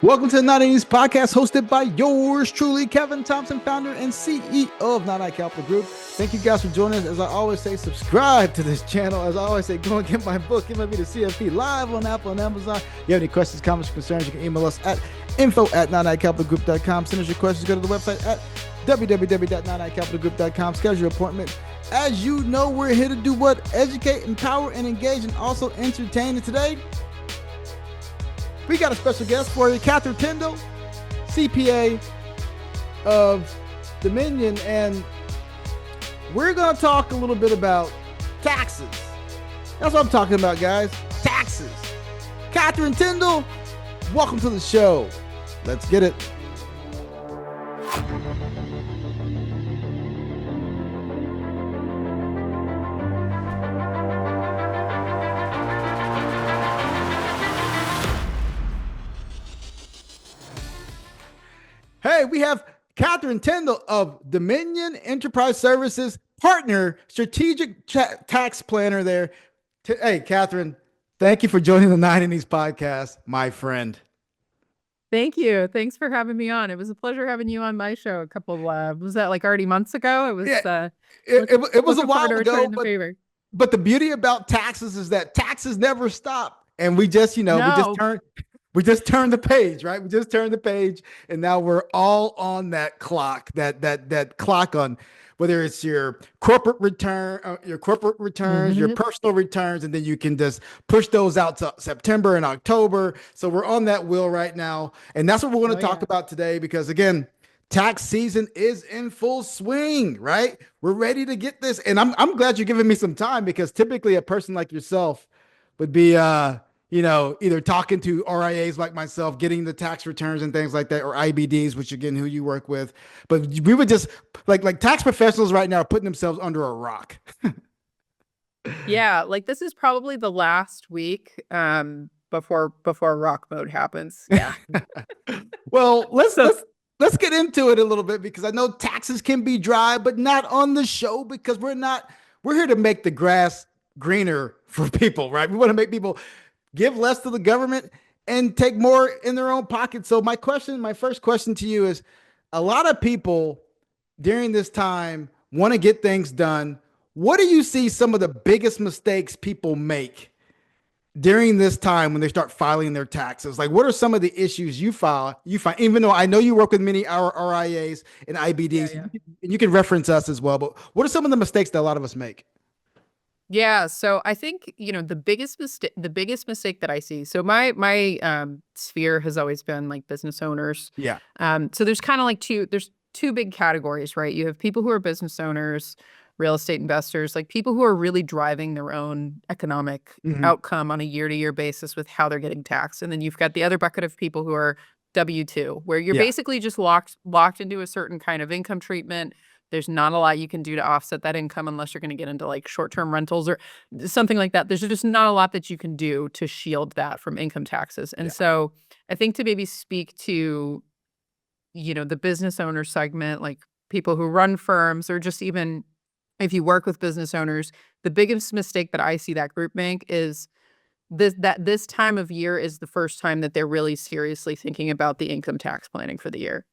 Welcome to the 90s podcast hosted by yours truly, Kevin Thompson, founder and CEO of Untitled Chapter Group. Thank you guys for joining us. As I always say, subscribe to this channel. As I always say, go and get my book, It Might Be the CFP, live on Apple and Amazon. If you have any questions, comments, or concerns, you can email us at info@99capitalgroup.com. Send us your questions. Go to the website at www.99capitalgroup.com. Schedule your appointment. As you know, we're here to do what? Educate, empower, and engage, and also entertain. And today, we got a special guest for you, Catherine Tindall, CPA of Dominion, and we're going to talk a little bit about taxes. That's what I'm talking about, guys. Taxes. Catherine Tindall, welcome to the show. Let's get it. Hey, we have Catherine Tindall of Dominion Enterprise Services, partner, strategic tax planner there. Hey, Catherine, thank you for joining the 90s podcast, my friend. Thank you. Thanks for having me on. It was a pleasure having you on my show a couple of, was that like already months ago? It was, it was a while ago, but the beauty about taxes is that taxes never stop. And we just, we just turned the page, right? We just turned the page, and now we're all on that clock, that clock on whether it's your corporate return, your personal returns, and then you can just push those out to September and October. So we're on that wheel right now, and that's what we're going to talk about today. Because again, tax season is in full swing, right? We're ready to get this, and I'm glad you're giving me some time, because typically a person like yourself would be either talking to RIAs like myself, getting the tax returns and things like that, or IBDs, which again, who you work with. But we would just like tax professionals right now are putting themselves under a rock. Yeah, like this is probably the last week before rock mode happens. Yeah. Well, let's get into it a little bit, because I know taxes can be dry, but not on the show, because we're here to make the grass greener for people, right? We want to make people give less to the government and take more in their own pocket. So my first question to you is, a lot of people during this time want to get things done. What do you see some of the biggest mistakes people make during this time when they start filing their taxes? Like, what are some of the issues you find, even though I know you work with many RIAs and IBDs, and you can reference us as well, but what are some of the mistakes that a lot of us make? Yeah, so I think, the biggest mistake that I see. So my sphere has always been like business owners. Yeah. So there's kind of like there's two big categories, right? You have people who are business owners, real estate investors, like people who are really driving their own economic outcome on a year-to-year basis with how they're getting taxed. And then you've got the other bucket of people who are W-2, where you're basically just locked into a certain kind of income treatment. There's not a lot you can do to offset that income unless you're going to get into like short-term rentals or something like that. There's just not a lot that you can do to shield that from income taxes. And so I think to maybe speak to, the business owner segment, like people who run firms, or just even if you work with business owners, the biggest mistake that I see that group make is this time of year is the first time that they're really seriously thinking about the income tax planning for the year.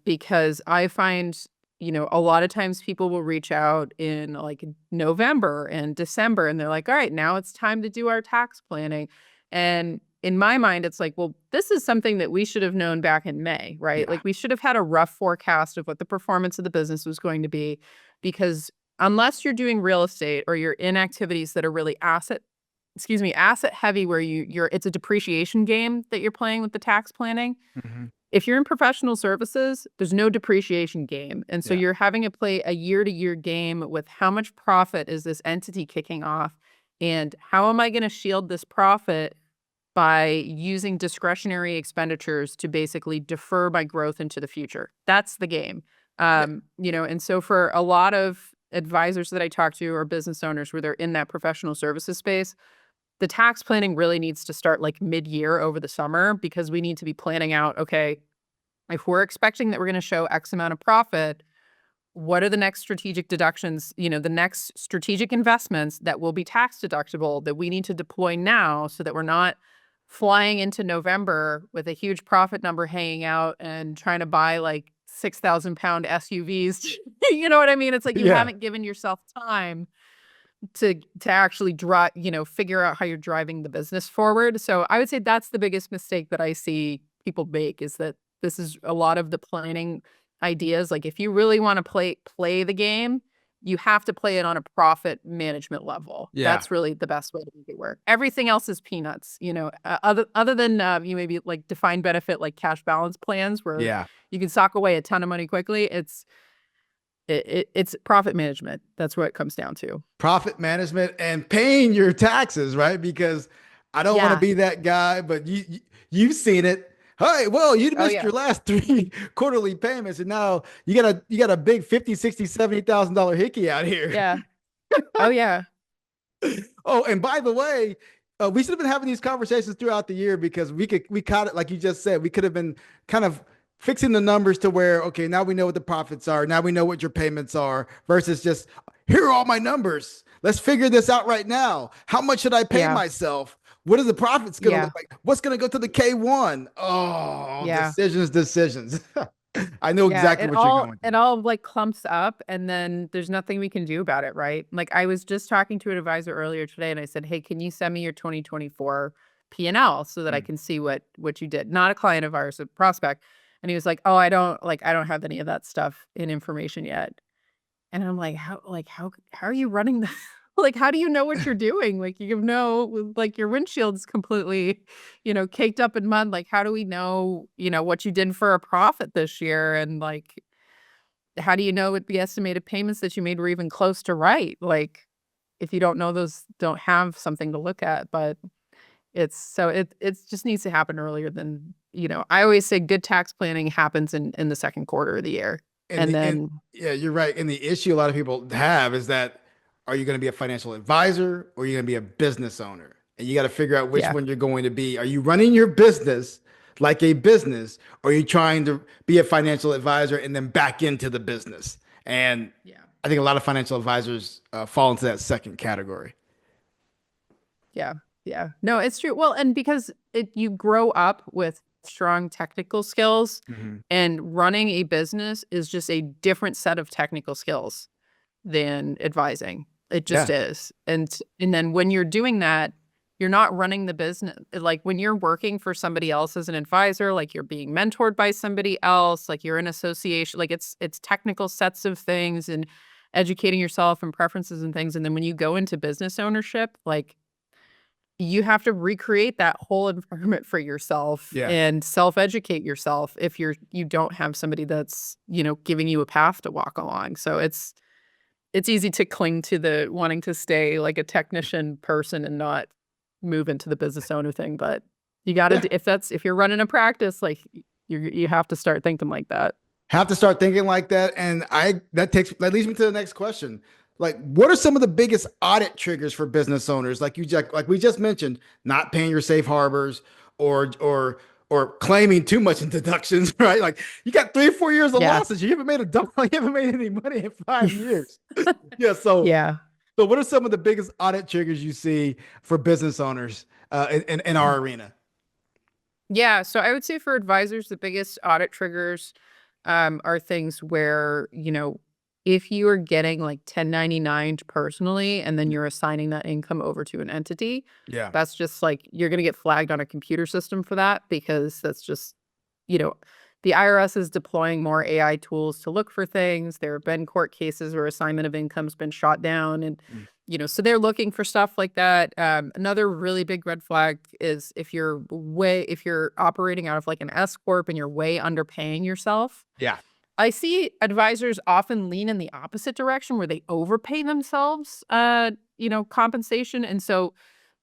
Because I find, a lot of times people will reach out in like November and December, and they're like, all right, now it's time to do our tax planning. And in my mind, it's like, well, this is something that we should have known back in May, right? Like we should have had a rough forecast of what the performance of the business was going to be, because unless you're doing real estate or you're in activities that are really asset heavy, where it's a depreciation game that you're playing with the tax planning. If you're in professional services, there's no depreciation game. And so you're having to play a year-to-year game with how much profit is this entity kicking off, and how am I going to shield this profit by using discretionary expenditures to basically defer my growth into the future. That's the game. And so for a lot of advisors that I talk to, or business owners where they're in that professional services space, the tax planning really needs to start like mid-year over the summer, because we need to be planning out, okay, if we're expecting that we're going to show X amount of profit, what are the next strategic deductions, the next strategic investments that will be tax deductible that we need to deploy now, so that we're not flying into November with a huge profit number hanging out and trying to buy like 6,000-pound SUVs. You know what I mean? It's like you Yeah. haven't given yourself time to actually drive, figure out how you're driving the business forward. So I would say that's the biggest mistake that I see people make, is that this is a lot of the planning ideas. Like if you really want to play the game, you have to play it on a profit management level. Yeah. That's really the best way to make it work. Everything else is peanuts, other than you maybe like defined benefit, like cash balance plans where Yeah. you can sock away a ton of money quickly. It's profit management. That's what it comes down to. Profit management and paying your taxes, right? Because I don't want to Yeah. be that guy, but you've seen it. Hey, well, you Oh missed yeah. your last three quarterly payments, and now you got a big 50, 60, $70,000 hickey out here. Yeah. Oh yeah. Oh, and by the way, we should have been having these conversations throughout the year, because we caught it, like you just said, we could have been kind of fixing the numbers to where, okay, now we know what the profits are, now we know what your payments are, versus just, here are all my numbers. Let's figure this out right now. How much should I pay Yeah. myself? What are the profits going to Yeah. look like? What's going to go to the K1? Oh, Yeah. decisions. I know Yeah. exactly what you're going It through. all like clumps up, and then there's nothing we can do about it, right? Like I was just talking to an advisor earlier today and I said, "Hey, can you send me your 2024 P&L so that I Mm. can see what you did?" Not a client of ours, a prospect. And he was like, "Oh, I don't have any of that stuff in information yet." And I'm like, how are you running the like, how do you know what you're doing? Like, you like, your windshield's completely, caked up in mud. Like, how do we know, what you did for a profit this year? And, like, how do you know what the estimated payments that you made were even close to right? Like, if you don't know those, don't have something to look at. But it just needs to happen earlier than, I always say good tax planning happens in the second quarter of the year. And And the and then, yeah, you're right. And the issue a lot of people have is that, are you going to be a financial advisor, or are you going to be a business owner? And you got to figure out which yeah, one you're going to be. Are you running your business like a business, or are you trying to be a financial advisor and then back into the business? And yeah. I think a lot of financial advisors fall into that second category. Yeah. Yeah. No, it's true. Well, and because you grow up with strong technical skills, Mhm. and running a business is just a different set of technical skills than advising. It just Yeah. is. And then when you're doing that, you're not running the business. Like when you're working for somebody else as an advisor, like you're being mentored by somebody else, like you're in association, like it's technical sets of things and educating yourself and preferences and things. And then when you go into business ownership, like you have to recreate that whole environment for yourself Yeah. and self-educate yourself if you don't have somebody that's, giving you a path to walk along. So it's easy to cling to the wanting to stay like a technician person and not move into the business owner thing. But you got Yeah. to, if you're running a practice, like you have to start thinking like that. Have to start thinking like that. And that leads me to the next question. Like, what are some of the biggest audit triggers for business owners? Like we just mentioned, not paying your safe harbors, or claiming too much in deductions, right? Like you got 3 or 4 years of Yeah. losses. You haven't made a double, you haven't made any money in 5 years. Yeah. So Yeah. so what are some of the biggest audit triggers you see for business owners in our arena? Yeah, so I would say for advisors, the biggest audit triggers are things where, if you are getting like 1099 personally and then you're assigning that income over to an entity, Yeah. that's just like you're going to get flagged on a computer system for that, because that's just, you know, the IRS is deploying more AI tools to look for things. There have been court cases where assignment of income's been shot down, and Mm. so they're looking for stuff like that. Another really big red flag is if you're operating out of like an S corp and you're way underpaying yourself. Yeah. I see advisors often lean in the opposite direction where they overpay themselves, compensation. And so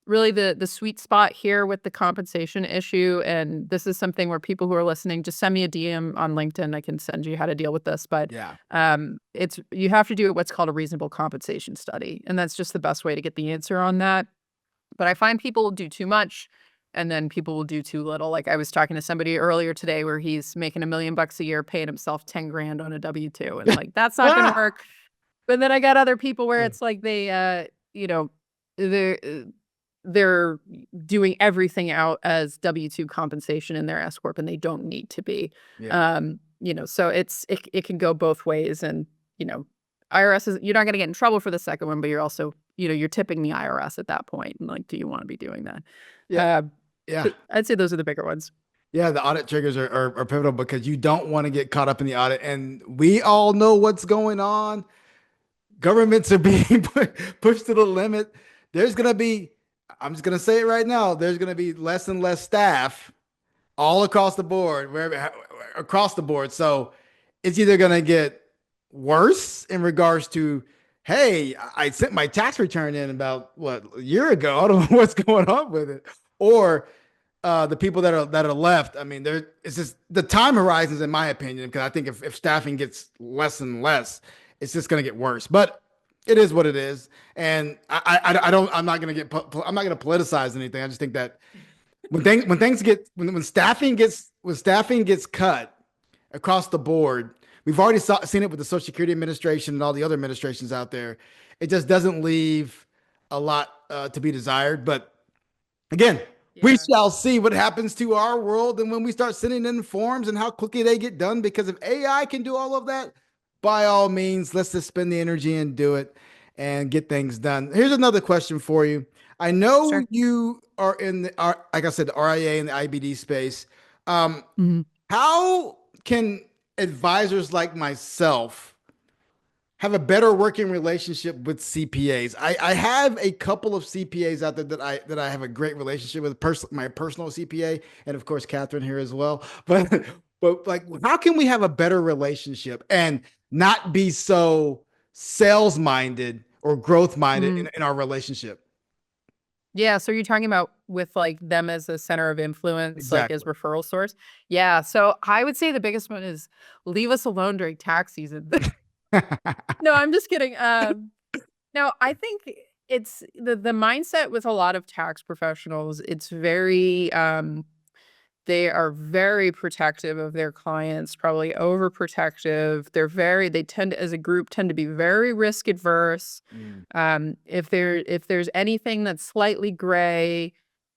really the sweet spot here with the compensation issue, and this is something where people who are listening, just send me a DM on LinkedIn. I can send you how to deal with this. But Yeah. you have to do what's called a reasonable compensation study. And that's just the best way to get the answer on that. But I find people will do too much and then people will do too little. Like I was talking to somebody earlier today where he's making $1 million a year, paying himself 10 grand on a W-2. And like, that's not going to Ah! work. But then I got other people where it's like they, you know, they're they're doing everything out as W-2 compensation in their S corp, and they don't need to be. Yeah. So it can go both ways, and IRS is, you're not going to get in trouble for the second one, but you're also, you're tipping the IRS at that point. And like, do you want to be doing that? Yeah. Uh, Yeah. so I'd say those are the bigger ones. Yeah, the audit triggers are pivotal because you don't want to get caught up in the audit. And we all know what's going on. Governments are being pushed to the limit. There's going to be, I'm just going to say it right now, there's going to be less and less staff all across the board, wherever across the board. So it's either going to get worse in regards to, hey, I sent my tax return in about what a year ago. I don't know what's going on with it, or the people that are left. I mean, there it's just the time horizons, in my opinion, because I think if staffing gets less and less, it's just going to get worse. But it is what it is, and I don't. I'm not going to politicize anything. I just think that when staffing gets cut across the board, we've already seen it with the Social Security Administration and all the other administrations out there. It just doesn't leave a lot to be desired. But again, we shall see what happens to our world and when we start sending in forms and how quickly they get done. Because if AI can do all of that, by all means, let's just spend the energy and do it and get things done. Here's another question for you. I know Sure. you are in the, like I said, the RIA and the IBD space. Mhm. How can advisors like myself have a better working relationship with CPAs? I have a couple of CPAs out there that I have a great relationship with, my personal CPA, and of course Catherine here as well. But like, how can we have a better relationship and not be so sales minded or growth minded Mm. in our relationship? Yeah, so you're talking about with, like, them as a center of influence, like, as Exactly. referral source? Yeah, so I would say the biggest one is leave us alone during tax season. No, I'm just kidding. No, I think it's the mindset with a lot of tax professionals, it's very, they are very protective of their clients, probably overprotective. They tend to, as a group, tend to be very risk adverse. Mm. If there's anything that's slightly gray,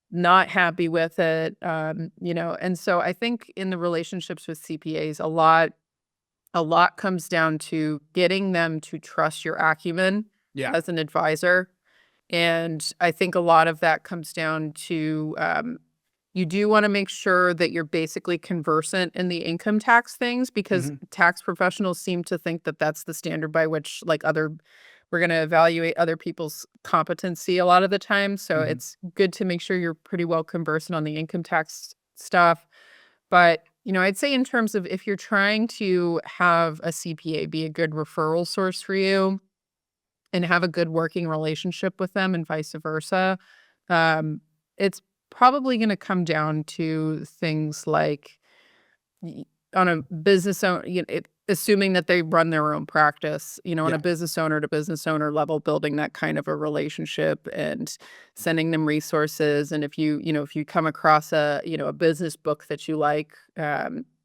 not happy with it, and so I think in the relationships with CPAs, a lot comes down to getting them to trust your acumen Yeah. as an advisor. And I think a lot of that comes down to, you do want to make sure that you're basically conversant in the income tax things, because Mhm. tax professionals seem to think that that's the standard by which we're going to evaluate other people's competency a lot of the time. So Mhm. it's good to make sure you're pretty well conversant on the income tax stuff. But, I'd say in terms of if you're trying to have a CPA be a good referral source for you and have a good working relationship with them and vice versa, it's probably going to come down to things like y on a business owner, assuming that they run their own practice, on Yeah. a business owner to business owner level, building that kind of a relationship and sending them resources. And if you come across a business book that you like,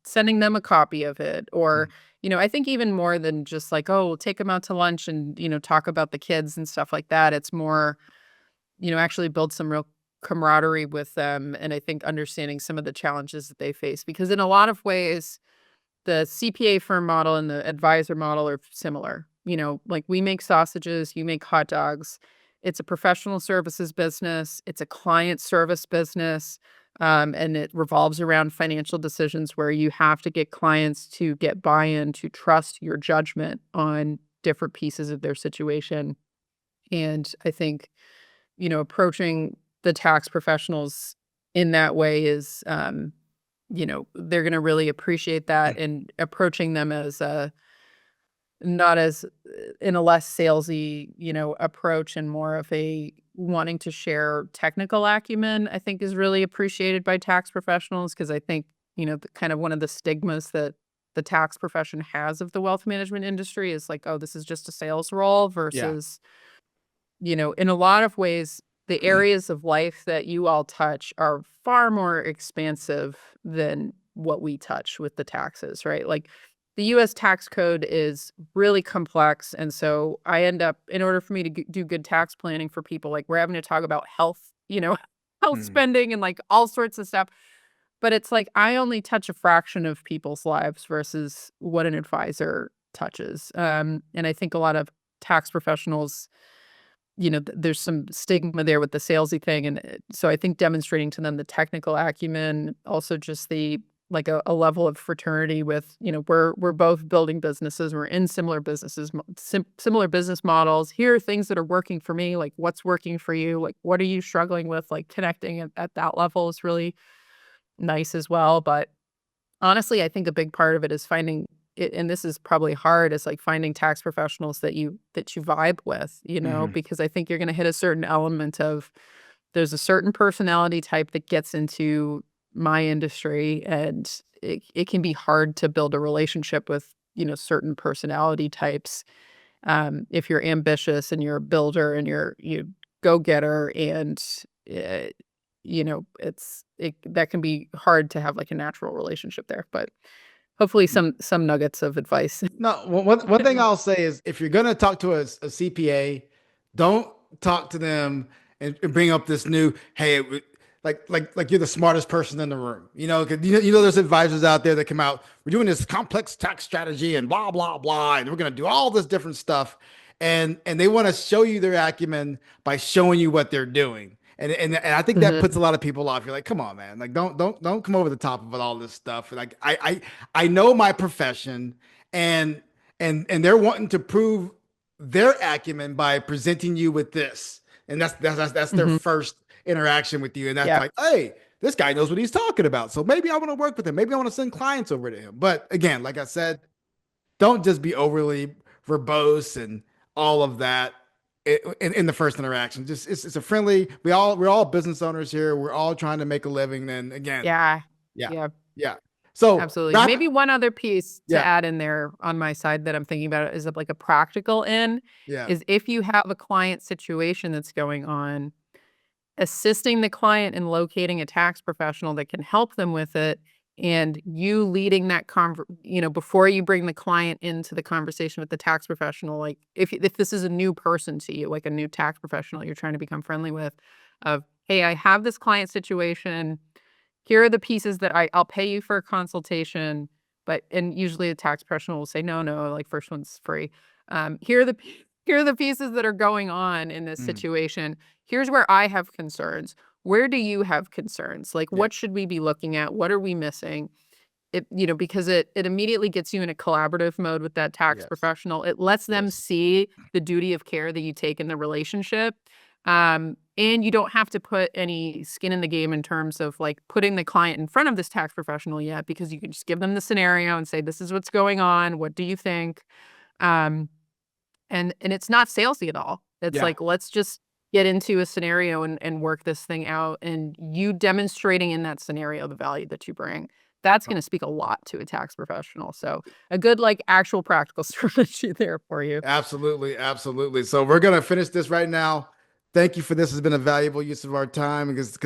sending them a copy of it. Or, Mhm. I think even more than just like, oh, we'll take them out to lunch and, talk about the kids and stuff like that. It's more, actually build some real camaraderie with them. And I think understanding some of the challenges that they face, because in a lot of ways, the CPA firm model and the advisor model are similar. Like, we make sausages, you make hot dogs. It's a professional services business, it's a client service business, and it revolves around financial decisions where you have to get clients to get buy-in, to trust your judgment on different pieces of their situation. And I think, approaching the tax professionals in that way is, they're gonna really appreciate that, and approaching them as a not as in a less salesy, approach, and more of a wanting to share technical acumen, I think is really appreciated by tax professionals. Because I think, kind of one of the stigmas that the tax profession has of the wealth management industry is like, "Oh, this is just a sales role," Yeah. versus, in a lot of ways, the areas of life that you all touch are far more expansive than what we touch with the taxes, right? Like, the US tax code is really complex. And so I end up, in order for me to do good tax planning for people, like, we're having to talk about health health spending and like all sorts of stuff. But it's like I only touch a fraction of people's lives versus what an advisor touches. And I think a lot of tax professionals, there's some stigma there with the salesy thing. And so I think demonstrating to them the technical acumen, also just the like a level of fraternity with, we're both building businesses. We're in similar businesses, similar business models. Here are things that are working for me. Like what's working for you? Like what are you struggling with? Like connecting at that level is really nice as well. But honestly, I think a big part of it is finding it, and this is probably hard, is like finding tax professionals that you vibe with, because I think you're going to hit a certain element of there's a certain personality type that gets into my industry, and it can be hard to build a relationship with, certain personality types. If you're ambitious and you're a builder and you go getter, and uh, that can be hard to have like a natural relationship there. But hopefully some nuggets of advice. No, one thing I'll say is if you're gonna talk to a CPA, don't talk to them and bring up this new, hey, like you're the smartest person in the room. 'Cause there's advisors out there that come out, we're doing this complex tax strategy and blah blah blah, and we're gonna do all this different stuff, and they want to show you their acumen by showing you what they're doing. And I think that Mhm. puts a lot of people off. You're like, come on, man. Like, don't come over the top of all this stuff. Like, I know my profession, and they're wanting to prove their acumen by presenting you with this, and that's their Mhm. first interaction with you, and that's Yeah. like, hey, this guy knows what he's talking about. So maybe I want to work with him. Maybe I want to send clients over to him. But again, like I said, don't just be overly verbose and all of that in the first interaction. Just it's a friendly. We're all business owners here. We're all trying to make a living. And again, Yeah. yeah, Yeah. yeah. So Absolutely. wrap. Maybe one other piece to Yeah, add in there on my side that I'm thinking about is of like a practical in yeah. is if you have a client situation that's going on, assisting the client in locating a tax professional that can help them with it, and you leading that before you bring the client into the conversation with the tax professional, like if this is a new person to you, like a new tax professional you're trying to become friendly with, of, hey, I have this client situation. Here are the pieces that I'll pay you for a consultation, and usually a tax professional will say, no, no, like first one's free. Here are the pieces that are going on in this Mm, situation. Here's where I have concerns. Where do you have concerns? Like, yeah, what should we be looking at? What are we missing? Because it immediately gets you in a collaborative mode with that tax yes, professional. It lets them yes. see the duty of care that you take in the relationship. And you don't have to put any skin in the game in terms of like putting the client in front of this tax professional yet, because you can just give them the scenario and say, this is what's going on. What do you think? Um, and it's not salesy at all. It's Yeah. like, let's just get into a scenario and work this thing out, and you demonstrating in that scenario the value that you bring. That's gonna speak a lot to a tax professional. So a good, like, actual practical strategy there for you. Absolutely, absolutely. So we're gonna finish this right now. Thank you for this. Has been a valuable use of our time because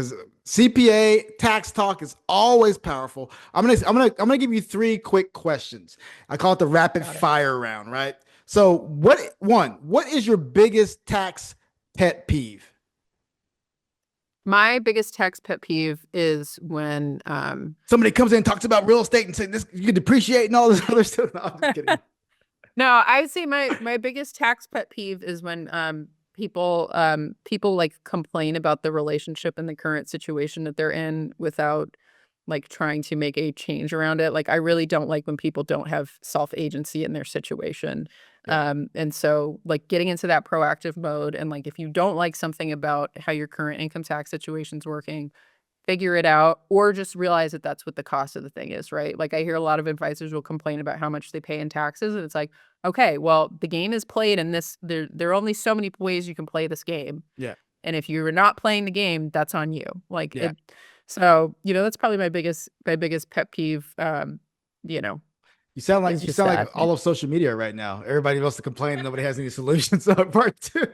CPA tax talk is always powerful. I'm gonna give you three quick questions. I call it the rapid Got it. fire round, right? So what is your biggest tax pet peeve? My biggest tax pet peeve is when, Somebody comes in and talks about real estate and saying this you can depreciate and all this other stuff. No, I'm just kidding. No, I would say my biggest tax pet peeve is when, people, like, complain about the relationship and the current situation that they're in without, like, trying to make a change around it. Like, I really don't like when people don't have self-agency in their situation. Yeah. And so, like, getting into that proactive mode, and, like, if you don't like something about how your current income tax situation's working, figure it out, or just realize that that's what the cost of the thing is, right? Like, I hear a lot of advisors will complain about how much they pay in taxes, and it's like, okay, well, the game is played in this. There are only so many ways you can play this game, Yeah. and if you're not playing the game, that's on you. Like Yeah. it. So that's probably my biggest pet peeve. You know, is You just sound like that. all of social media right now. Everybody wants to complain and nobody has any solutions. So part two.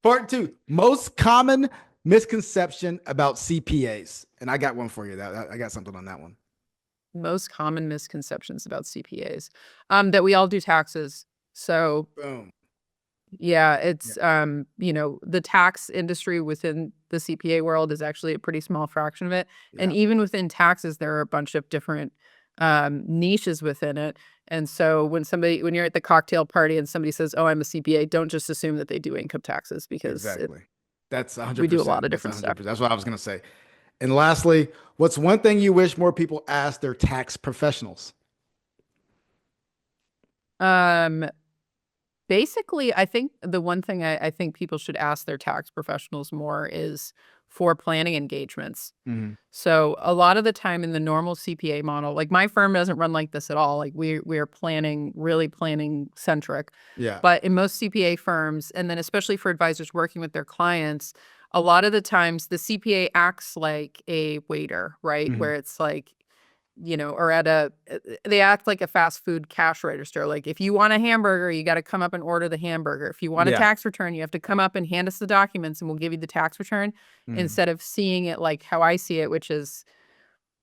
Part two. Most common misconception about CPAs. And I got one for you. I got something on that one. Most common misconceptions about CPAs, that we all do taxes. So Boom. Yeah, it's the tax industry within the CPA world is actually a pretty small fraction of it. And even within taxes, there are a bunch of different niches within it. And so when you're at the cocktail party and somebody says, "Oh, I'm a CPA," don't just assume that they do income taxes because Exactly. That's we do a 100%. lot of That's different stuff. 100%. That's what I was going to say. And lastly, what's one thing you wish more people ask their tax professionals? Um, Basically, I think the one thing I think people should ask their tax professionals more is for planning engagements. Mm-hmm. So a lot of the time in the normal CPA model, like my firm doesn't run like this at all. Like we're planning, really planning centric. Yeah. But in most CPA firms, and then especially for advisors working with their clients, a lot of the times the CPA acts like a waiter, right? Mm-hmm. Where it's like, or they act like a fast food cash register. Like if you want a hamburger, you got to come up and order the hamburger. If you want a Yeah. tax return, you have to come up and hand us the documents and we'll give you the tax return Mm-hmm. instead of seeing it like how I see it, which is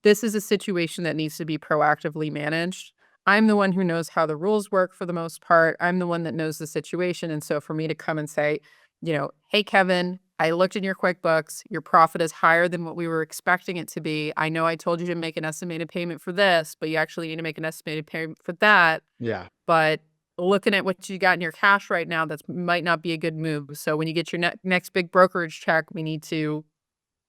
this is a situation that needs to be proactively managed. I'm the one who knows how the rules work for the most part. I'm the one that knows the situation. And so for me to come and say, "Hey, Kevin, I looked in your QuickBooks. Your profit is higher than what we were expecting it to be. I know I told you to make an estimated payment for this, but you actually need to make an estimated payment for that. Yeah. But looking at what you got in your cash right now, that might not be a good move. So when you get your next big brokerage check, we need to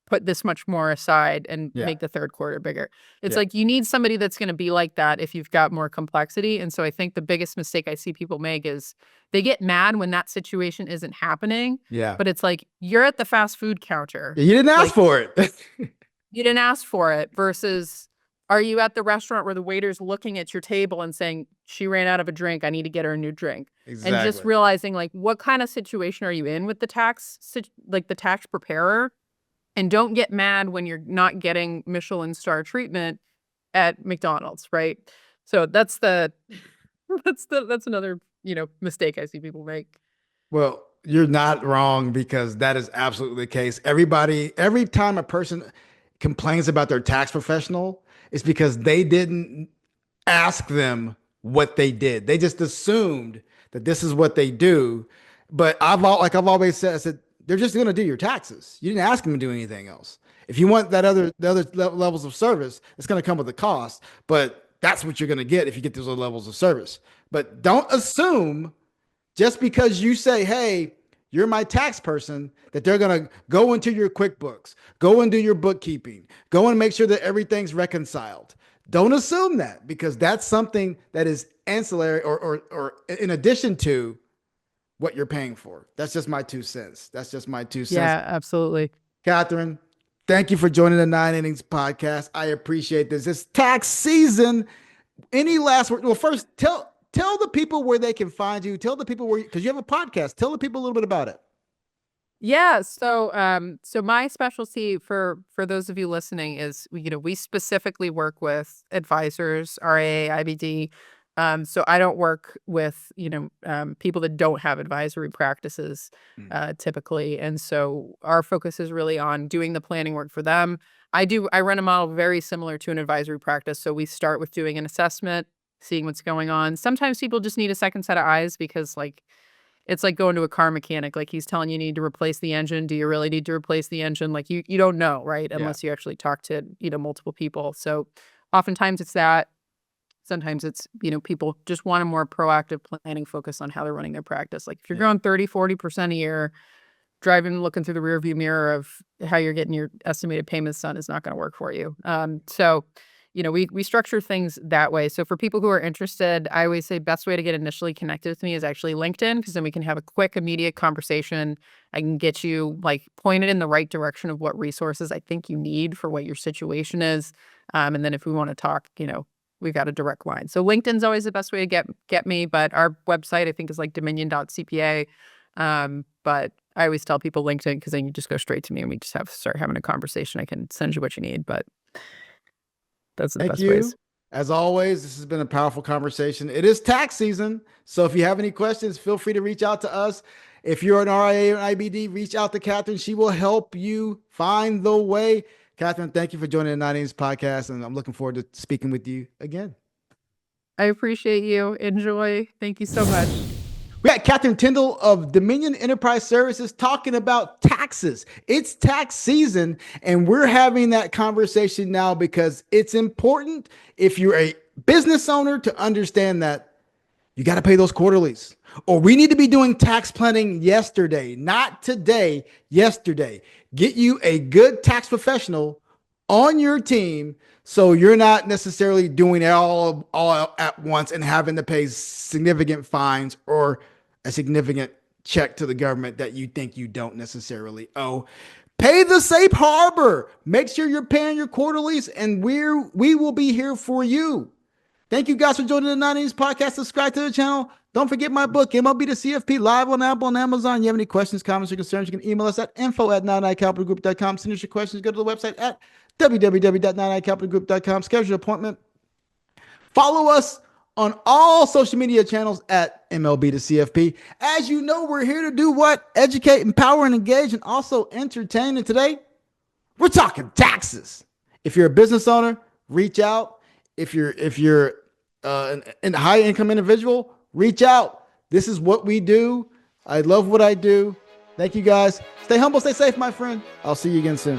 put this much more aside and Yeah. make the third quarter bigger." It's Yeah. like you need somebody that's going to be like that if you've got more complexity. And so I think the biggest mistake I see people make is they get mad when that situation isn't happening. Yeah. But it's like you're at the fast food counter. You didn't ask Like for it. you didn't ask for it versus are you at the restaurant where the waiter's looking at your table and saying, "She ran out of a drink. I need to get her a new drink." And just Exactly. realizing like what kind of situation are you in with the the tax preparer? And don't get mad when you're not getting Michelin star treatment at McDonald's, right? So that's another, mistake I see people make. Well, you're not wrong because that is absolutely the case. Every time a person complains about their tax professional, it's because they didn't ask them what they did. They just assumed that this is what they do. But like I've always said, I said they're just going to do your taxes. You didn't ask them to do anything else. If you want the other levels of service, it's going to come with a cost. But that's what you're going to get if you get those other levels of service. But don't assume just because you say, "Hey, you're my tax person," that they're going to go into your QuickBooks, go and do your bookkeeping, go and make sure that everything's reconciled. Don't assume that because that's something that is ancillary or in addition to what you're paying for. That's just my 2 cents. That's just my 2 cents. Yeah, absolutely. Catherine, thank you for joining the Nine Innings podcast. I appreciate this. It's tax season. Any last word? Well, first, tell the people where they can find you. Tell the people because you have a podcast. Tell the people a little bit about it. Yeah, so my specialty for those of you listening is, we specifically work with advisors, RIA, IBD. So I don't work with, people that don't have advisory practices typically. And so our focus is really on doing the planning work for them. I run a model very similar to an advisory practice. So we start with doing an assessment, seeing what's going on. Sometimes people just need a second set of eyes because it's like going to a car mechanic. Like he's telling you need to replace the engine. Do you really need to replace the engine? Like you don't know, right? Yeah. Unless you actually talk to, multiple people. So oftentimes it's that. Sometimes it's, people just want a more proactive planning focus on how they're running their practice. Like if you're growing 30, 40% a year, driving, looking through the rearview mirror of how you're getting your estimated payments done is not going to work for you. So we structure things that way. So for people who are interested, I always say best way to get initially connected with me is actually LinkedIn, because then we can have a quick, immediate conversation. I can get you pointed in the right direction of what resources I think you need for what your situation is. And then if we want to talk, we've got a direct line. So LinkedIn's always the best way to get me. But our website, I think, is dominion.cpa. But I always tell people LinkedIn because then you just go straight to me and we just start having a conversation. I can send you what you need, but that's the best ways. As always, this has been a powerful conversation. It is tax season. So if you have any questions, feel free to reach out to us. If you're an RIA or IBD, reach out to Catherine. She will help you find the way. Catherine, thank you for joining the 90s podcast. And I'm looking forward to speaking with you again. I appreciate you. Enjoy. Thank you so much. We got Catherine Tindall of Dominion Enterprise Services talking about taxes. It's tax season, and we're having that conversation now because it's important if you're a business owner to understand that you got to pay those quarterlies. Or we need to be doing tax planning yesterday, not today, yesterday. Get you a good tax professional on your team so you're not necessarily doing it all at once and having to pay significant fines or a significant check to the government that you think you don't necessarily owe. Pay the safe harbor. Make sure you're paying your quarterlies, and we will be here for you. Thank you guys for joining the 90s podcast. Subscribe to the channel. Don't forget my book, MLB to CFP, live on Apple and Amazon. You have any questions, comments, or concerns, you can email us at info@99capitalgroup.com. Send us your questions. Go to the website at www.99capitalgroup.com. Schedule an appointment. Follow us on all social media channels at MLB to CFP. As you know, we're here to do what? Educate, empower, and engage, and also entertain. And today, we're talking taxes. If you're a business owner, reach out. If you're a high income individual, reach out. This is what we do. I love what I do. Thank you guys. Stay humble, stay safe, my friend. I'll see you again soon.